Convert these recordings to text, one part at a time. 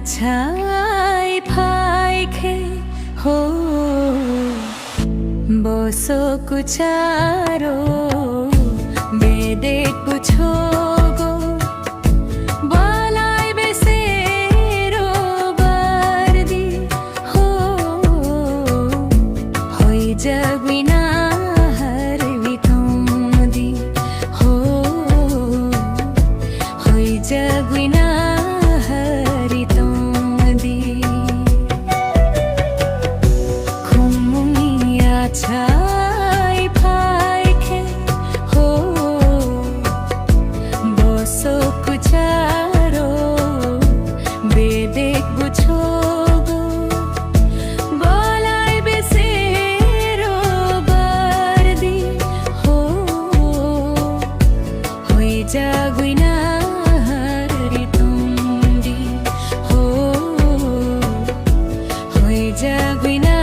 ছাই ফাইখে হো বসো কুচারো বেদেক পুছো গো বালাই বেসেরো বারদি হো হই জগবিনা হর বিতমদি হো হই জগবিনা ছাই ফাইখে হো বসো কুচারো বেদেক বুঝো গো বলাই বেসেরো বারদি হো হই জাগুইনা হারি তুমদি হো হই জাগুইনা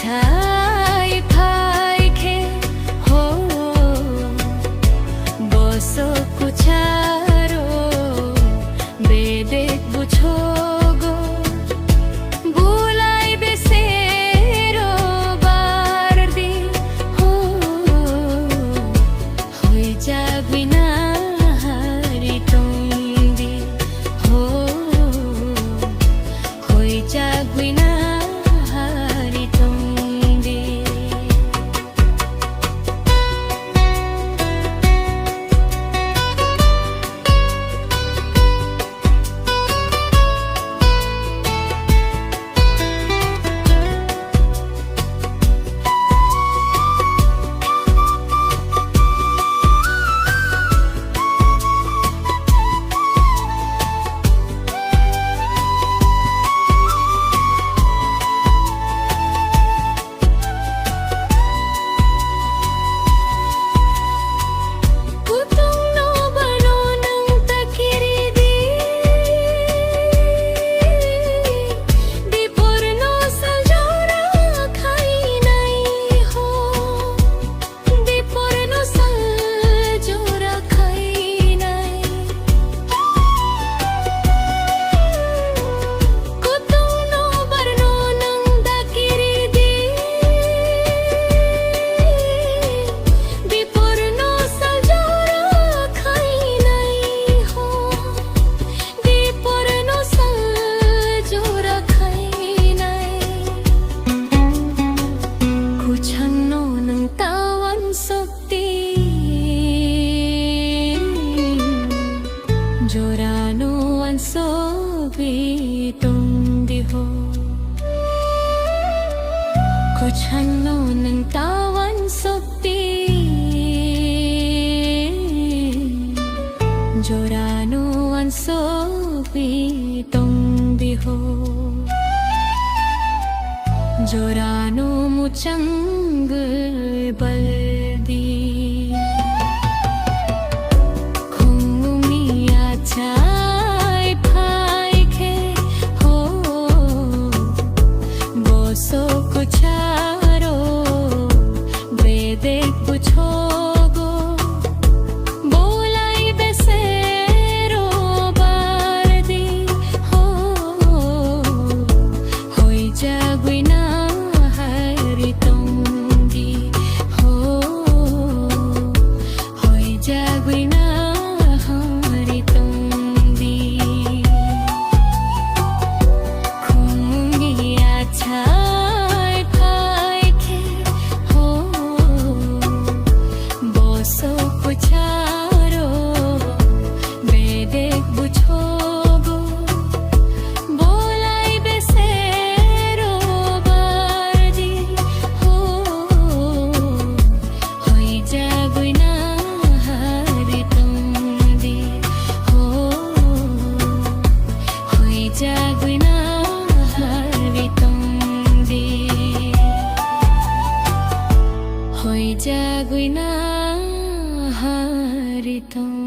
ছাই ফাইখে হো বসো কুচারো বেদেক বুঝো গো বুলাই বেসেরো বারদি হো হই জাগবিনা হারি তুমদি হো হই জাগবিনা Jorano an sobi tumdi ho Kuchano ng tawan sobi Jorano an sobi tumdi ho Jorano muchang baldi ছাই ফাইখে হো jagoy na haritong